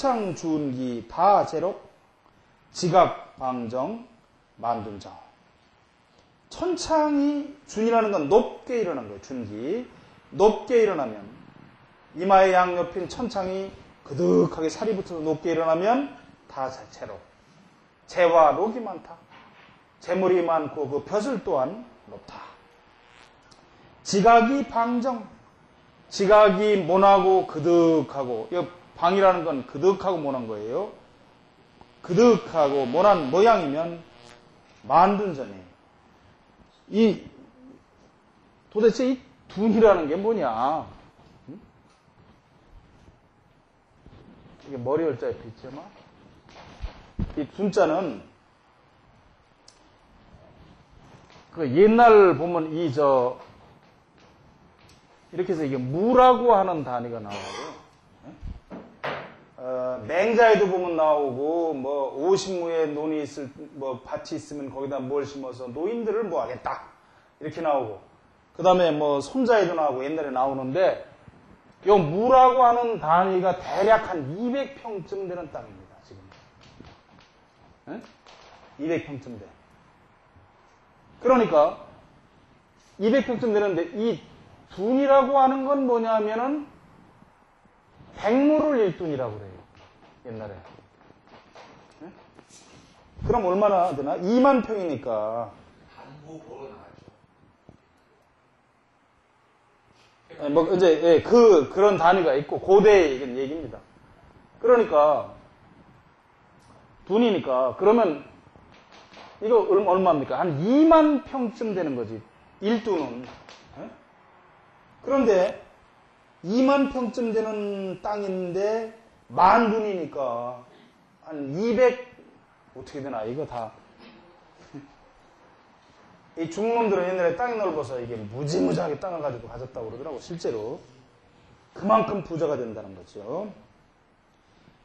천창 준기 다 제록 지각 방정 만둔정. 천창이 준이라는 건 높게 일어난 거예요. 준기. 높게 일어나면 이마의 양옆인 천창이 그득하게 살이 붙어서 높게 일어나면 다 제록. 재와 록이 많다. 재물이 많고 그 벼슬 또한 높다. 지각이 방정. 지각이 모나고 그득하고, 이 방이라는 건 그득하고 모난 거예요. 그득하고 모난 모양이면 만둔전이에요. 도대체 이 둔이라는 게 뭐냐? 이게 머리 열자에 있지만, 이 둔자는 그 옛날 보면 이렇게 해서 이게 무라고 하는 단위가 나오고, 맹자에도 보면 나오고, 뭐, 오신무에 논이 밭이 있으면 거기다 뭘 심어서 노인들을 뭐 하겠다. 이렇게 나오고, 그 다음에 뭐, 손자에도 나오고 옛날에 나오는데, 요 무라고 하는 단위가 대략 한 200평쯤 되는 땅입니다, 지금. 200평쯤 돼. 그러니까, 200평쯤 되는데, 이 둔이라고 하는 건 뭐냐면은, 백무를 일둔이라고 그래요. 옛날에. 네? 그럼 얼마나 되나? 2만 평이니까. 한보보로 나왔죠. 뭐, 이제, 그런 단위가 있고, 고대의 이런 얘기입니다. 그러니까, 둔이니까, 그러면, 이거 얼마입니까? 한 2만 평쯤 되는 거지. 1둔은. 네? 그런데, 2만 평쯤 되는 땅인데, 만둔이니까, 한 200, 어떻게 되나, 이거 다. 이 중놈들은 옛날에 땅이 넓어서 이게 무지무지하게 땅을 가지고 가졌다고 그러더라고, 실제로. 그만큼 부자가 된다는 거죠.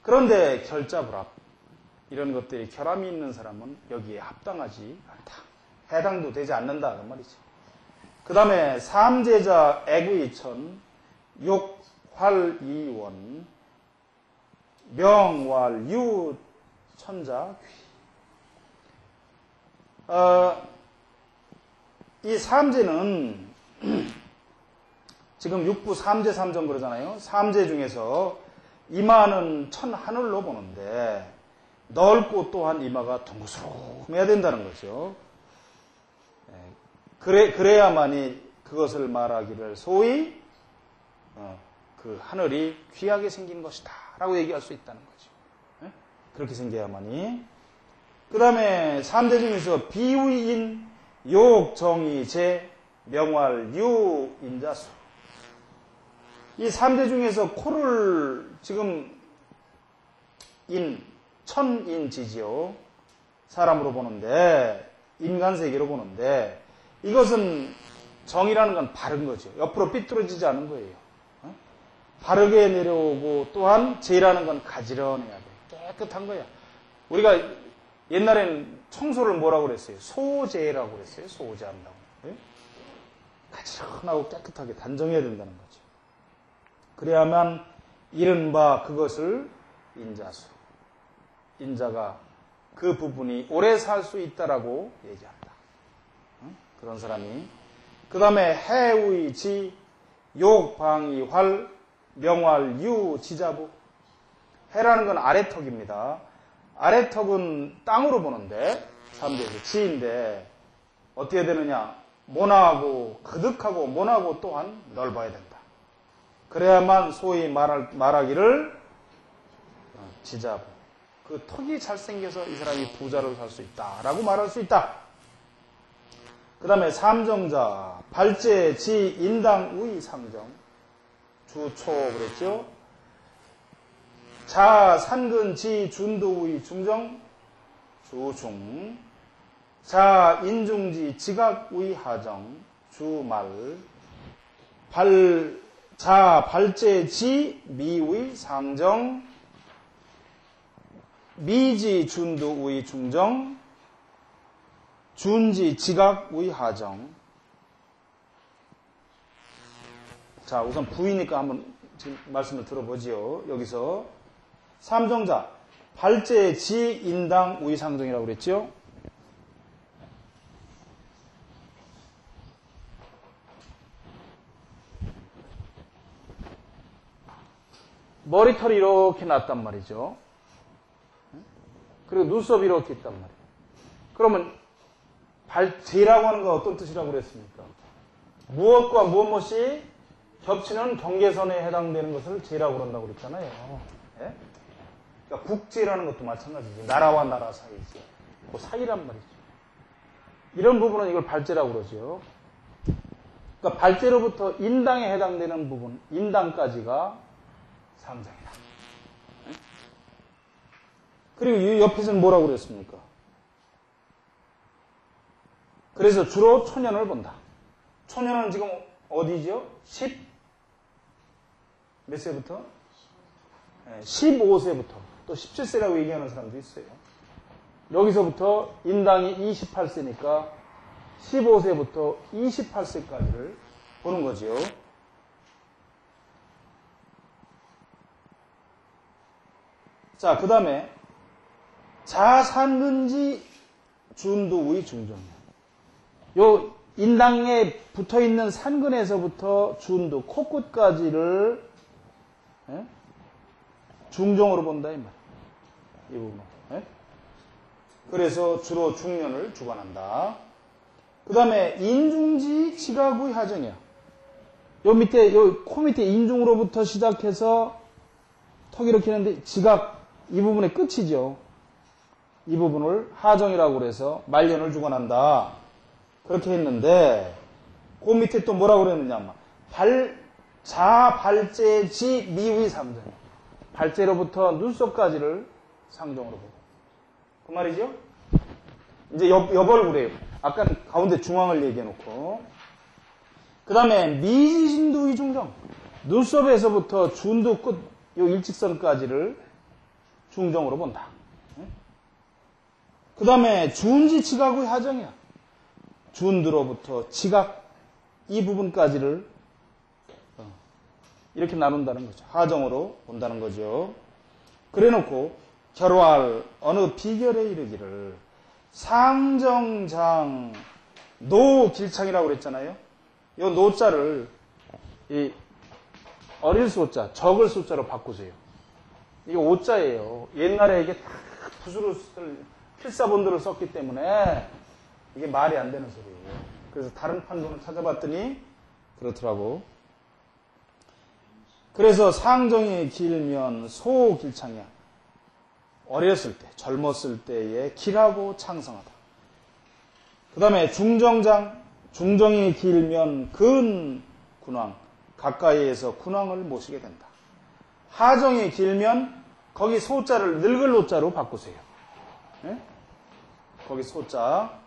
그런데 결자불합, 이런 것들이 결함이 있는 사람은 여기에 합당하지 않다. 해당도 되지 않는다, 그 말이지. 그 다음에 삼재자 애구이천, 욕활이원, 명활유 천자 귀. 이 삼재는 지금 육부 삼재 삼정 그러잖아요. 삼재 중에서 이마는 천하늘로 보는데 넓고 또한 이마가 둥그스름해야 된다는 거죠. 그래야만이 그것을 말하기를 소위 그 하늘이 귀하게 생긴 것이다 라고 얘기할 수 있다는 거죠. 그렇게 생겨야만이. 그 다음에 삼재 중에서 비위인 욕정이 제 명활 유 인자수. 이 삼재 중에서 코를 지금 천인지지요. 사람으로 보는데, 인간 세계로 보는데, 이것은 정이라는 건 바른 거죠. 옆으로 삐뚤어지지 않은 거예요. 바르게 내려오고, 또한 재라는 건 가지런해야 돼. 깨끗한 거야. 우리가 옛날에는 청소를 뭐라고 그랬어요? 소재라고 그랬어요. 소재한다고. 가지런하고 깨끗하게 단정해야 된다는 거죠. 그래야만 이른바 그것을 인자수. 인자가 그 부분이 오래 살 수 있다라고 얘기한다. 그런 사람이. 그 다음에 해의지, 욕방이 활, 명활, 유, 지자부. 해라는 건 아래턱입니다. 아래턱은 땅으로 보는데, 삼재에서 지인데, 어떻게 되느냐? 모나하고, 그득하고, 모나하고 또한 넓어야 된다. 그래야만 소위 말하기를 지자부. 그 턱이 잘생겨서 이 사람이 부자로 살 수 있다. 라고 말할 수 있다. 그 다음에 삼정자, 발제, 지, 인당, 우이, 상정. 주초 그랬죠. 자, 산근, 지, 준도, 우이, 중정, 주중. 자, 인중지, 지각, 우이, 하정, 주말. 자, 발제, 지, 미우이, 상정. 미지, 준도, 우이, 중정. 준지, 지각, 우이, 하정. 자, 우선 부이니까 한번 지금 말씀을 들어보지요. 여기서 삼정자, 발제, 지, 인당, 우의 상정이라고 그랬죠? 머리털이 이렇게 났단 말이죠. 그리고 눈썹이 이렇게 있단 말이에요. 그러면 발제라고 하는 건 어떤 뜻이라고 그랬습니까? 무엇과 무엇이 겹치는 경계선에 해당되는 것을 제라고 그런다고 그랬잖아요. 예? 그러니까 국제라는 것도 마찬가지죠. 나라와 나라 사이지. 그 사이란 말이죠. 이런 부분은 이걸 발제라고 그러죠. 그러니까 발제로부터 인당에 해당되는 부분, 인당까지가 상정이다. 그리고 이 옆에서는 뭐라고 그랬습니까? 그래서 주로 초년을 본다. 초년은 지금 어디죠? 몇 세부터? 15세부터. 또 17세라고 얘기하는 사람도 있어요. 여기서부터 인당이 28세니까 15세부터 28세까지를 보는 거죠. 자, 그 다음에 자산근지 준도의 중정이야. 요 인당에 붙어있는 산근에서부터 준도, 코끝까지를 중정으로 본다 이 말이야. 이 부분. 그래서 주로 중년을 주관한다. 그 다음에 인중지 지가구의 하정이야. 요 밑에, 요 코 밑에 인중으로부터 시작해서 턱 이렇게 했는데 지각, 이 부분의 끝이죠. 이 부분을 하정이라고 그래서 말년을 주관한다. 그렇게 했는데, 그 밑에 또 뭐라고 그랬느냐. 발제, 지, 미의 상정. 발제로부터 눈썹까지를 상정으로 보고. 그 말이죠? 이제 옆얼굴이에요. 아까 가운데 중앙을 얘기해놓고. 그 다음에 미지신두의 중정. 눈썹에서부터 준두 끝, 요 일직선까지를 중정으로 본다. 그 다음에 준지 지각의 하정이야. 준두로부터 지각, 이 부분까지를 이렇게 나눈다는 거죠. 하정으로 본다는 거죠. 그래 놓고 결활 어느 비결에 이르기를 상정장 노길창이라고 그랬잖아요. 이 노자를 이 어릴 소자, 적을 소자로 바꾸세요. 이게 오자예요. 옛날에 이게 다 붓으로 필사본들을 썼기 때문에 이게 말이 안 되는 소리예요. 그래서 다른 판본을 찾아봤더니 그렇더라고. 그래서 상정이 길면 소길창이야. 어렸을 때, 젊었을 때에 길하고 창성하다. 그 다음에 중정장, 중정이 길면 근군왕, 가까이에서 군왕을 모시게 된다. 하정이 길면 거기 소자를 늙을 노자로 바꾸세요. 네? 거기 소자.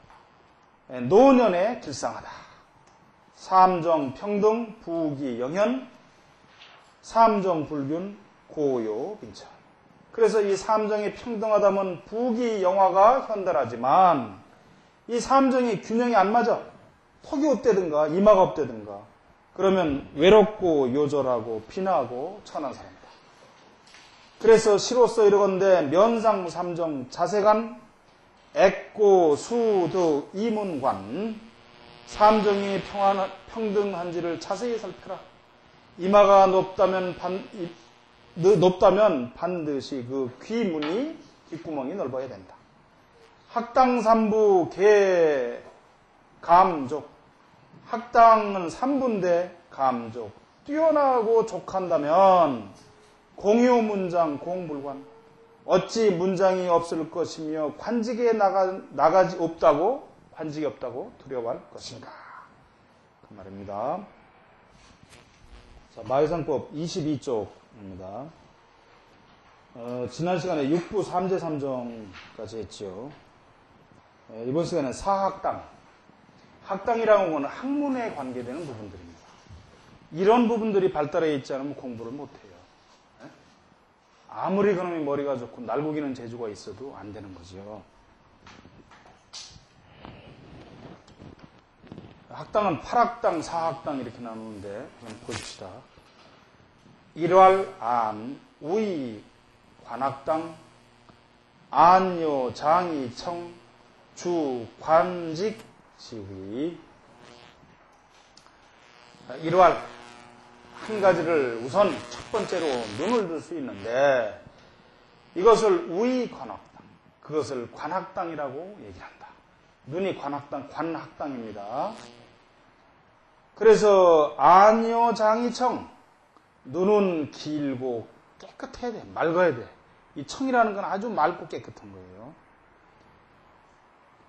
노년에 길상하다. 삼정 평등 부기 영현 삼정 불균 고요 빈천. 그래서 이 삼정이 평등하다면 부기 영화가 현달하지만 이 삼정이 균형이 안 맞아. 턱이 없대든가 이마가 없대든가 그러면 외롭고 요절하고 빈하고 천한 사람이다. 그래서 시로서 이러건대 면상 삼정 자세간 액고 수득 이문관 삼정이 평등한지를 자세히 살펴라. 이마가 높다면 반드시 그 귀문이 귓구멍이 넓어야 된다. 학당삼부 개 감족. 학당은 3부인데 감족. 뛰어나고 족한다면 공유문장 공불관. 어찌 문장이 없을 것이며 관직에 나가지 없다고 관직이 없다고 두려워할 것인가. 그 말입니다. 자, 마의상법 22쪽입니다. 지난 시간에 6부 3제 3정까지 했죠. 이번 시간에는 사학당. 학당이라는 것은 학문에 관계되는 부분들입니다. 이런 부분들이 발달해 있지 않으면 공부를 못해요. 아무리 그놈이 머리가 좋고 날고기는 재주가 있어도 안 되는 거죠. 학당은 8학당, 4학당 이렇게 나누는데 한번 보십시다. 일활, 안, 우의, 관악당, 안요, 장이, 청, 주, 관직, 지휘. 이러한 한 가지를 우선 첫 번째로 눈을 들 수 있는데 이것을 우의 관악당, 그것을 관악당이라고 얘기한다. 눈이 관악당, 관악당입니다. 그래서 안요, 장이, 청, 눈은 길고 깨끗해야 돼, 맑아야 돼. 이 청이라는 건 아주 맑고 깨끗한 거예요.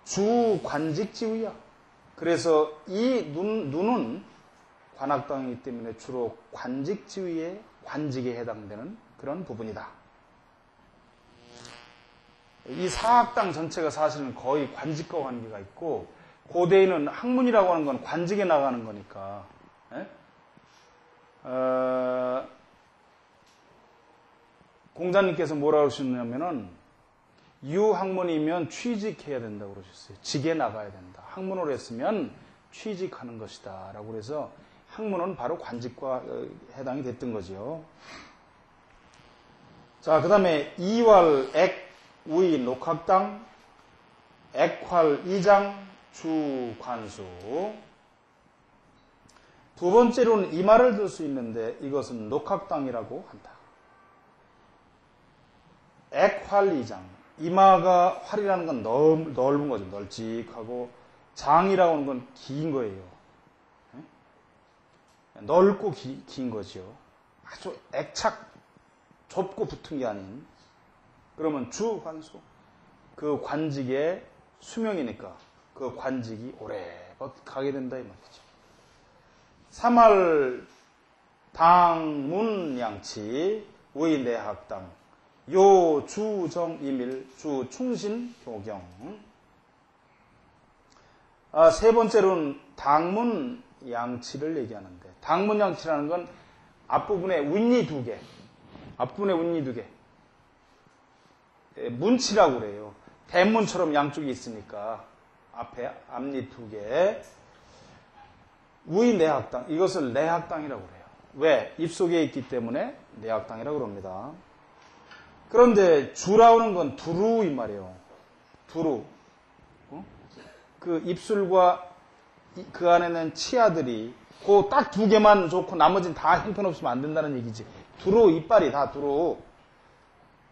주, 관직, 지휘야. 그래서 이 눈은 관악당이기 때문에 주로 관직, 지휘의 관직에 해당되는 그런 부분이다. 이 사학당 전체가 사실은 거의 관직과 관계가 있고, 고대에는 학문이라고 하는 건 관직에 나가는 거니까. 공자님께서 뭐라고 하셨냐면은 유학문이면 취직해야 된다고 그러셨어요. 직에 나가야 된다. 학문을 했으면 취직하는 것이다 라고 그래서 학문은 바로 관직과 해당이 됐던 거죠. 자, 그 다음에 이왈, 액, 우이, 녹학당, 액활, 이장, 주, 관수. 두 번째로는 이마를 들 수 있는데 이것은 녹학당이라고 한다. 액활, 이장. 이마가 활이라는 건 넓은 거죠. 널찍하고 장이라고 하는 건 긴 거예요. 넓고 긴 거죠. 아주 액착 좁고 붙은 게 아닌. 그러면 주, 관수. 그 관직의 수명이니까 그 관직이 오래 가게 된다 이 말이죠. 3할 당문 양치 우의 내학당 요 주정 이밀 주 충신 교경. 세 번째로는 당문 양치를 얘기하는데 당문 양치라는 건 앞부분에 윗니 두 개, 앞부분에 윗니 두 개, 문치라고 그래요. 대문처럼 양쪽이 있으니까 앞에 앞니 두 개. 우의 내학당, 이것을 내학당이라고 그래요. 왜? 입속에 있기 때문에 내학당이라고 그럽니다. 그런데 주라는 건 두루 이 말이에요. 두루. 그 입술과 그 안에는 치아들이 그 딱 두 개만 좋고 나머지는 다 형편없으면 안 된다는 얘기지. 두루, 이빨이 다 두루.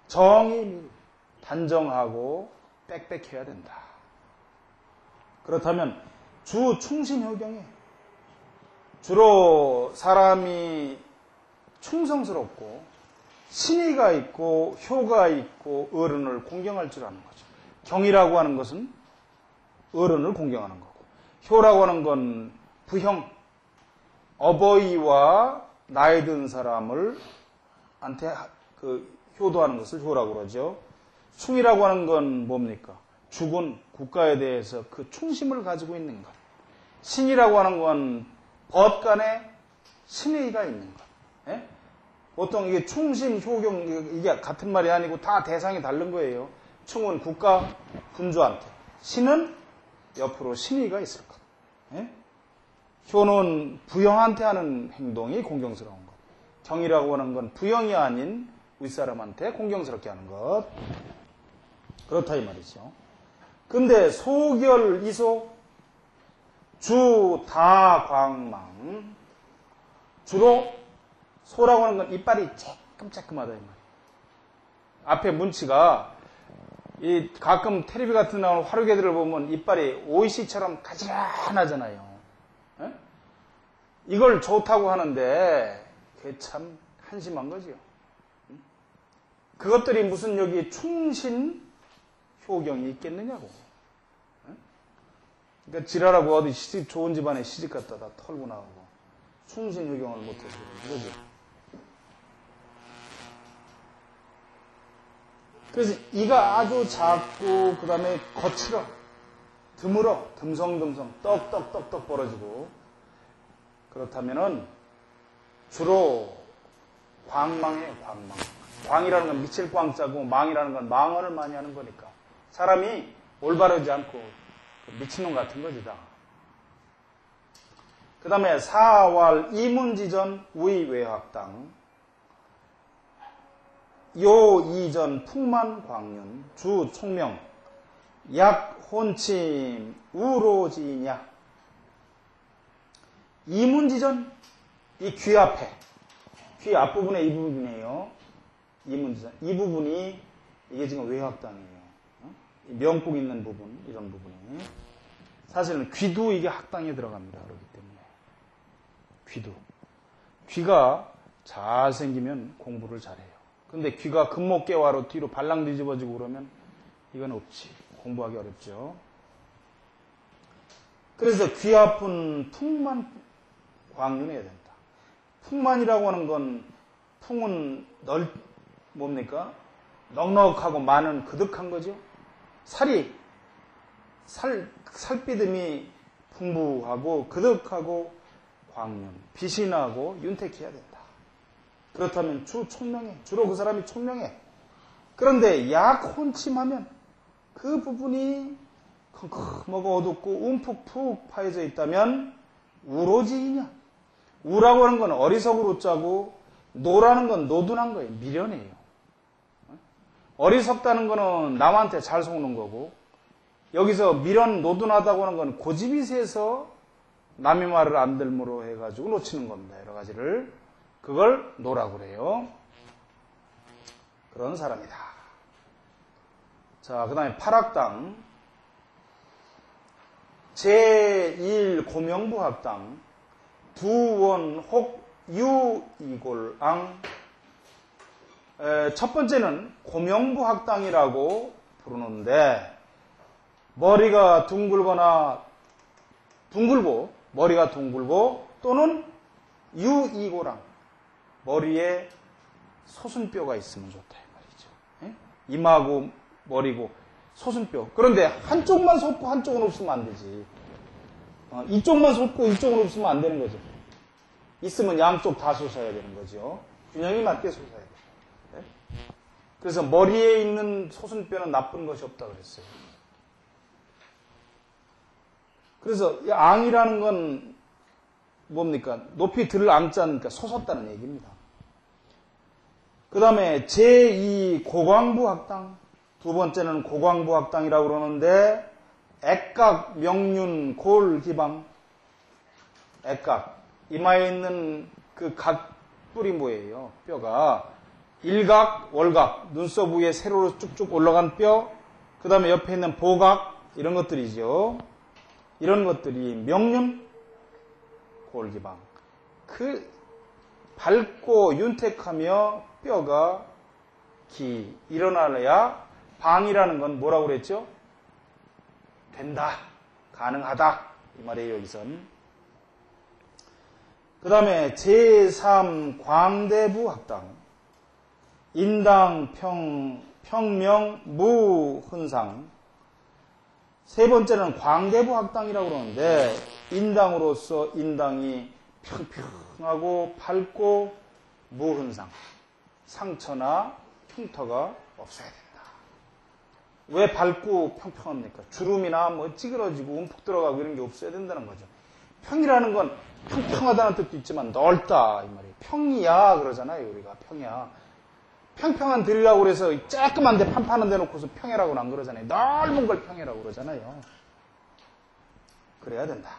정이 단정하고 빽빽해야 된다. 그렇다면 주 충신효경에 주로 사람이 충성스럽고 신의가 있고 효가 있고 어른을 공경할 줄 아는 거죠. 경이라고 하는 것은 어른을 공경하는 거고, 효라고 하는 건 부형, 어버이와 나이 든 사람을 한테 효도하는 것을 효라고 그러죠. 충이라고 하는 건 뭡니까? 주군, 국가에 대해서 그 충심을 가지고 있는 것. 신이라고 하는 건 법간에 신의가 있는 것. 예? 보통 이게 충심, 효경, 이게 같은 말이 아니고 다 대상이 다른 거예요. 충은 국가, 군주한테. 신은 옆으로 신의가 있을 것. 예? 효는 부형한테 하는 행동이 공경스러운 것. 경이라고 하는 건 부형이 아닌 윗사람한테 공경스럽게 하는 것. 그렇다 이 말이죠. 근데 소결, 이소, 주, 다, 광망. 주로 소라고 하는 건 이빨이 쬐끔쬐끔하다 이 말이에요. 앞에 문치가 가끔 텔레비 같은 나오는 화류개들을 보면 이빨이 오이시처럼 가지런하잖아요. 에? 이걸 좋다고 하는데 그게 참 한심한 거지요. 그것들이 무슨 여기 충신 효경이 있겠느냐고. 그러니까 지랄하고 어디 좋은 집안에 시집 갔다 다 털고 나가고 충신 효경을 못해서 그런 거죠. 그래서 이가 아주 작고 그 다음에 거칠어, 드물어, 듬성듬성, 떡떡떡떡 벌어지고 그렇다면은 주로 광망이에요, 광망. 광이라는 건 미칠 광자고 망이라는 건 망언을 많이 하는 거니까 사람이 올바르지 않고 미친놈 같은 거지 다. 그 다음에 사왈 이문지전 우의외학당. 요 이전 풍만 광륜 주 총명 약 혼침 우로지냐. 이문지전, 이 귀 앞에, 귀 앞부분에 이 부분이에요. 이문지전. 이 부분이 이게 지금 외학당이에요. 명국 있는 부분, 이런 부분이. 사실은 귀도 이게 학당에 들어갑니다. 그렇기 때문에. 귀도. 귀가 잘 생기면 공부를 잘해요. 근데 귀가 금목개화로 뒤로 발랑 뒤집어지고 그러면 이건 없지. 공부하기 어렵죠. 그래서 귀 아픈 풍만 광륜해야 된다. 풍만이라고 하는 건 풍은 뭡니까? 넉넉하고 많은 그득한 거죠. 살비듬이 풍부하고 그득하고 광륜, 빛이 나고 윤택해야 된다. 그렇다면 주 총명해. 주로 그 사람이 총명해. 그런데 약 혼침하면 그 부분이 컴컴하고 어둡고 움푹푹 파여져 있다면 우로지이냐. 우라고 하는 건 어리석으로 짜고 노라는 건 노둔한 거예요. 미련해요. 어리석다는 거는 남한테 잘 속는 거고 여기서 미련 노둔하다고 하는 건 고집이 세서 남의 말을 안 들므로 해가지고 놓치는 겁니다. 여러 가지를. 그걸 노라고 그래요. 그런 사람이다. 자, 그 다음에 팔학당 제1 고명부 학당 두원혹 유이골앙. 첫 번째는 고명부 학당이라고 부르는데 머리가 둥글거나 머리가 둥글고 또는 유이골앙 머리에 소순뼈가 있으면 좋다 이 말이죠. 이마고 머리고 소순뼈. 그런데 한쪽만 솟고 한쪽은 없으면 안 되지. 이쪽만 솟고 이쪽은 없으면 안 되는 거죠. 있으면 양쪽 다 솟아야 되는 거죠. 균형이 맞게 솟아야 돼요. 네? 그래서 머리에 있는 소순뼈는 나쁜 것이 없다 그랬어요. 그래서 이 앙이라는 건 뭡니까? 높이 들을 앙자니까 솟았다는 얘기입니다. 그 다음에 제2 고광부 학당. 두 번째는 고광부 학당이라고 그러는데 액각, 명륜, 골, 기방. 액각. 이마에 있는 그 각뿔이 뭐예요? 뼈가 일각, 월각, 눈썹 위에 세로로 쭉쭉 올라간 뼈, 그 다음에 옆에 있는 보각, 이런 것들이죠. 이런 것들이 명륜, 골기방. 그 밝고 윤택하며 뼈가 일어나야 방이라는 건 뭐라고 그랬죠? 된다, 가능하다 이 말이에요. 여기선. 그 다음에 제3 광대부 학당 인당 평명 무흔상. 세 번째는 광대부 학당이라고 그러는데 인당으로서 인당이 평평하고 밝고 무흔상. 상처나 흉터가 없어야 된다. 왜 밝고 평평합니까? 주름이나 뭐 찌그러지고 움푹 들어가고 이런 게 없어야 된다는 거죠. 평이라는 건 평평하다는 뜻도 있지만 넓다 이 말이에요. 평이야 그러잖아요. 우리가 평이야. 평평한 들이라고 그래서 쬐끄만데 판판한 데 놓고서 평이라고는 안 그러잖아요. 넓은 걸 평이라고 그러잖아요. 그래야 된다.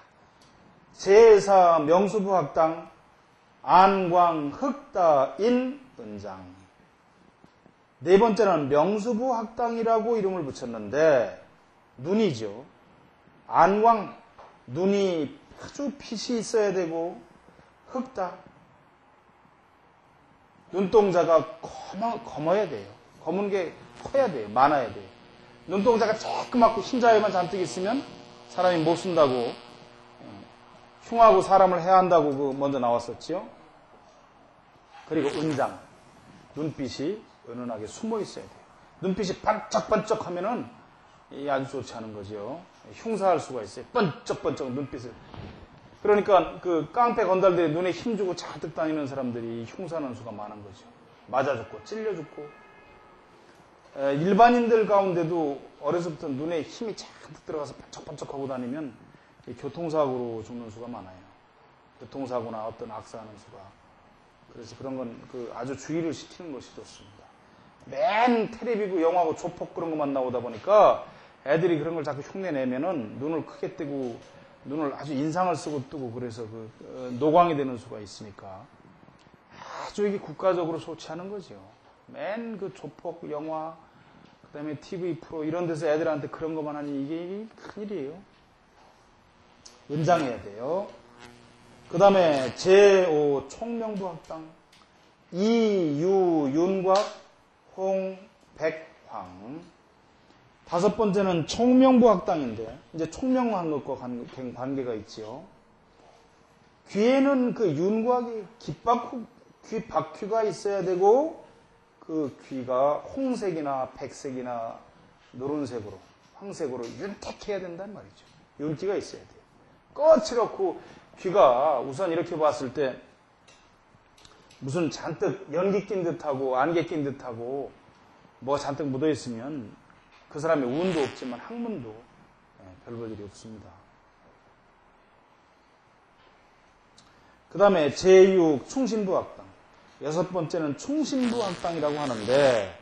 제4 명수부 학당 안광 흑다인 은장. 네 번째는 명수부 학당이라고 이름을 붙였는데 눈이죠. 안광, 눈이 아주 빛이 있어야 되고 흑다. 눈동자가 검어야 돼요. 검은 게 커야 돼요. 많아야 돼요. 눈동자가 조그맣고 흰자위만 잔뜩 있으면 사람이 못 쓴다고, 흉하고 사람을 해야 한다고 그 먼저 나왔었지요. 그리고 은장, 눈빛이 은은하게 숨어 있어야 돼요. 눈빛이 반짝반짝 하면은 아주 좋지 않은 거죠. 흉사할 수가 있어요. 번쩍번쩍 눈빛을. 그러니까 그 깡패 건달들이 눈에 힘주고 잔뜩 다니는 사람들이 흉사하는 수가 많은 거죠. 맞아 죽고 찔려 죽고. 일반인들 가운데도 어려서부터 눈에 힘이 잔뜩 들어가서 번쩍번쩍하고 다니면 교통사고로 죽는 수가 많아요. 교통사고나 어떤 악사하는 수가. 그래서 그런 건 그 아주 주의를 시키는 것이 좋습니다. 맨 텔레비고 영화고 조폭 그런 것만 나오다 보니까 애들이 그런 걸 자꾸 흉내내면은 눈을 크게 뜨고 눈을 아주 인상을 쓰고 뜨고 그래서 노광이 되는 수가 있으니까 아주 이게 국가적으로 좋지 않은 거죠. 맨 그 조폭 영화 그다음에 TV 프로 이런 데서 애들한테 그런 것만 하니 이게 큰일이에요. 은장해야 돼요. 그 다음에 제5 총명부학당 이유, 윤곽, 홍, 백, 황. 다섯 번째는 총명부학당인데 이제 총명한 것과 관계가 있지요. 귀에는 그 윤곽이 귀 바퀴가 있어야 되고 그 귀가 홍색이나 백색이나 노란색으로 황색으로 윤택해야 된단 말이죠. 윤기가 있어야 돼요. 거칠었고 귀가 우선 이렇게 봤을 때 무슨 잔뜩 연기 낀 듯하고 안개 낀 듯하고 뭐 잔뜩 묻어있으면 그 사람의 운도 없지만 학문도 별 볼 일이 없습니다. 그 다음에 제6 충신부학당. 여섯 번째는 충신부학당이라고 하는데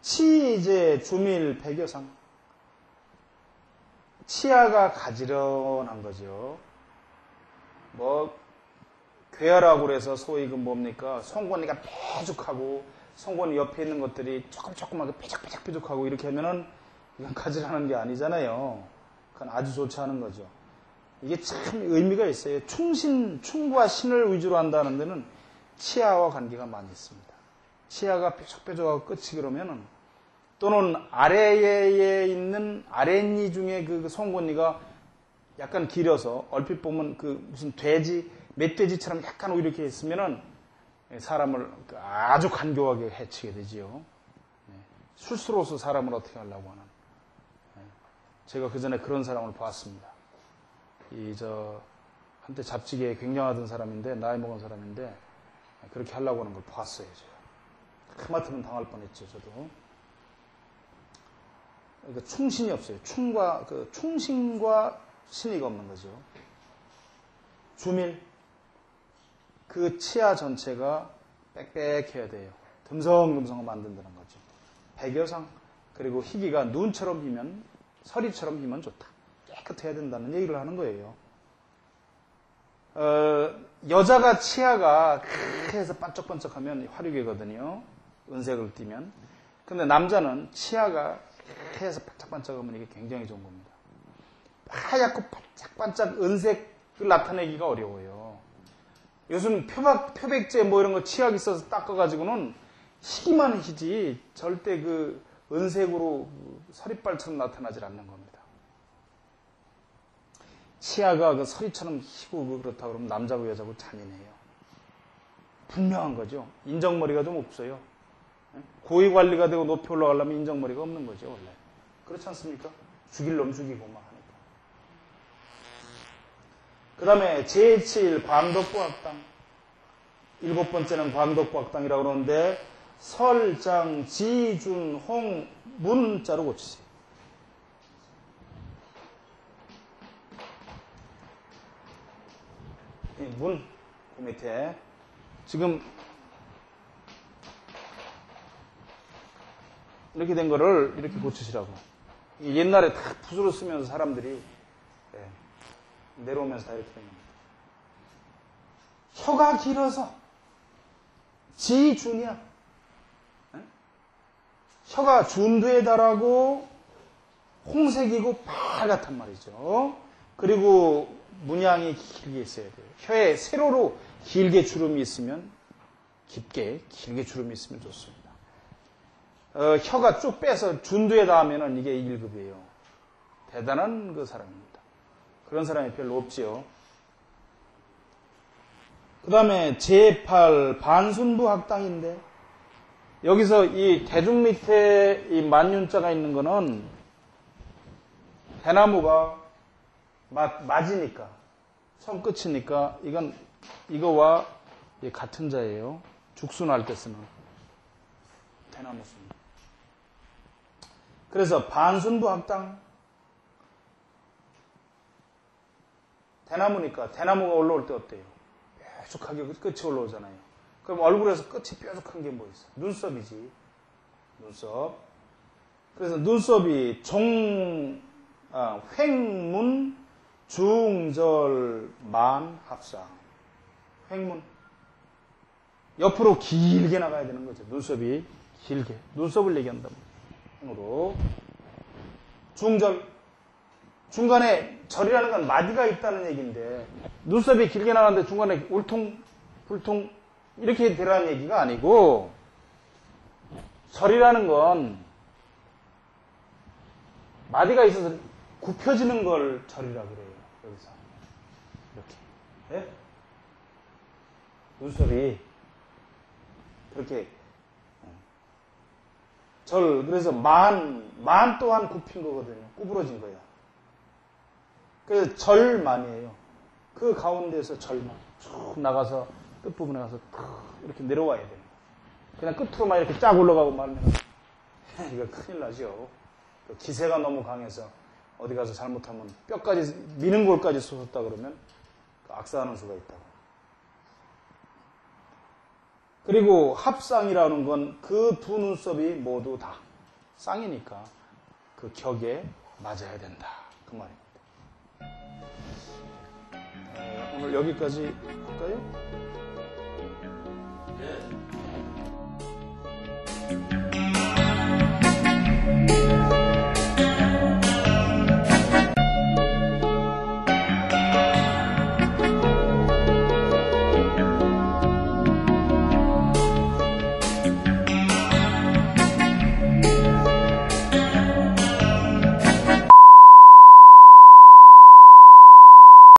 치이제 주밀 백여상. 치아가 가지런한 거죠. 뭐 괴하라고 그래서 소위 그 뭡니까 송곳니가 뾰족하고 송곳니 옆에 있는 것들이 조금하게 뾰족하고 이렇게 하면은 이건 가지런한 게 아니잖아요. 그건 아주 좋지 않은 거죠. 이게 참 의미가 있어요. 충과 신을 위주로 한다는 데는 치아와 관계가 많이 있습니다. 치아가 뾰족하고 끝이 그러면은 또는 아래에 있는 아랫니 중에 그 송곳니가 약간 길어서 얼핏 보면 그 무슨 멧돼지처럼 약간 이렇게 있으면은 사람을 아주 간교하게 해치게 되지요. 술수로서 사람을 어떻게 하려고 하는. 제가 그 전에 그런 사람을 봤습니다. 한때 잡지계에 굉장하던 사람인데, 나이 먹은 사람인데, 그렇게 하려고 하는 걸 봤어요, 제가. 하마터면 당할 뻔했죠, 저도. 그러니까 충신이 없어요. 충신과 신의가 없는 거죠. 주밀. 그 치아 전체가 빽빽해야 돼요. 듬성듬성 만든다는 거죠. 백여상. 그리고 희기가 눈처럼 희면, 서리처럼 희면 좋다. 깨끗해야 된다는 얘기를 하는 거예요. 여자가 치아가 그렇게 해서 반짝반짝하면 화류계거든요. 은색을 띠면. 근데 남자는 치아가 이렇게 해서 반짝반짝하면 이게 굉장히 좋은 겁니다. 하얗고 반짝반짝 은색을 나타내기가 어려워요. 요즘 표백제 뭐 이런 거 치약 있어서 닦아가지고는 희기만 희지 절대 그 은색으로 서리빨처럼 나타나질 않는 겁니다. 치아가 그 서리처럼 희고 그렇다 그러면 남자고 여자고 잔인해요. 분명한 거죠. 인정머리가 좀 없어요. 고위 관리가 되고 높이 올라가려면 인정머리가 없는 거죠, 원래. 그렇지 않습니까? 죽일 놈 죽이고 막 하니까. 그 다음에 제7 광덕부학당. 일곱 번째는 광덕부학당이라고 그러는데 설장, 지, 준, 홍, 문자로 고치세요. 문, 그 밑에. 지금 이렇게 된 거를 이렇게 고치시라고. 옛날에 다 붓으로 쓰면서 사람들이 내려오면서 다 이렇게 된 겁니다. 혀가 길어서 지준이야. 혀가 준두에 달하고 홍색이고 빨갛단 말이죠. 그리고 문양이 길게 있어야 돼요. 혀에 세로로 길게 주름이 있으면 길게 주름이 있으면 좋습니다. 혀가 쭉 빼서 준두에 닿으면 이게 1급이에요. 대단한 그 사람입니다. 그런 사람이 별로 없지요. 그 다음에 제8 반순부 학당인데 여기서 이 대중 밑에 이 만윤자가 있는 거는 대나무가 맞으니까 처음 끝이니까 이거와 같은 자예요. 죽순할 때 쓰는 대나무 순. 그래서 반순부 학당. 대나무니까 대나무가 올라올 때 어때요? 뾰족하게 끝이 올라오잖아요. 그럼 얼굴에서 끝이 뾰족한 게 뭐 있어? 눈썹이지. 눈썹. 그래서 눈썹이 횡문, 중절, 만, 합상. 횡문. 옆으로 길게 나가야 되는 거죠. 눈썹이 길게. 눈썹을 얘기한다면. 으로. 중절. 중간에 절이라는 건 마디가 있다는 얘기인데 눈썹이 길게 나가는데 중간에 울퉁, 불퉁 이렇게 되라는 얘기가 아니고 절이라는 건 마디가 있어서 굽혀지는 걸 절이라 그래요. 여기서. 이렇게. 네? 눈썹이 그렇게 절, 그래서 만 또한 굽힌 거거든요. 구부러진 거예요. 그래서 절만이에요. 그 가운데에서 절만. 쭉 나가서 끝부분에 가서 이렇게 내려와야 돼요. 그냥 끝으로만 이렇게 쫙 올라가고 말면 이거 큰일 나죠. 기세가 너무 강해서 어디 가서 잘못하면 뼈까지, 미는 골까지 솟았다 그러면 악사하는 수가 있다고. 그리고 합상이라는 건 그 두 눈썹이 모두 다 쌍이니까 그 격에 맞아야 된다. 그 말입니다. 오늘 여기까지 할까요? 네.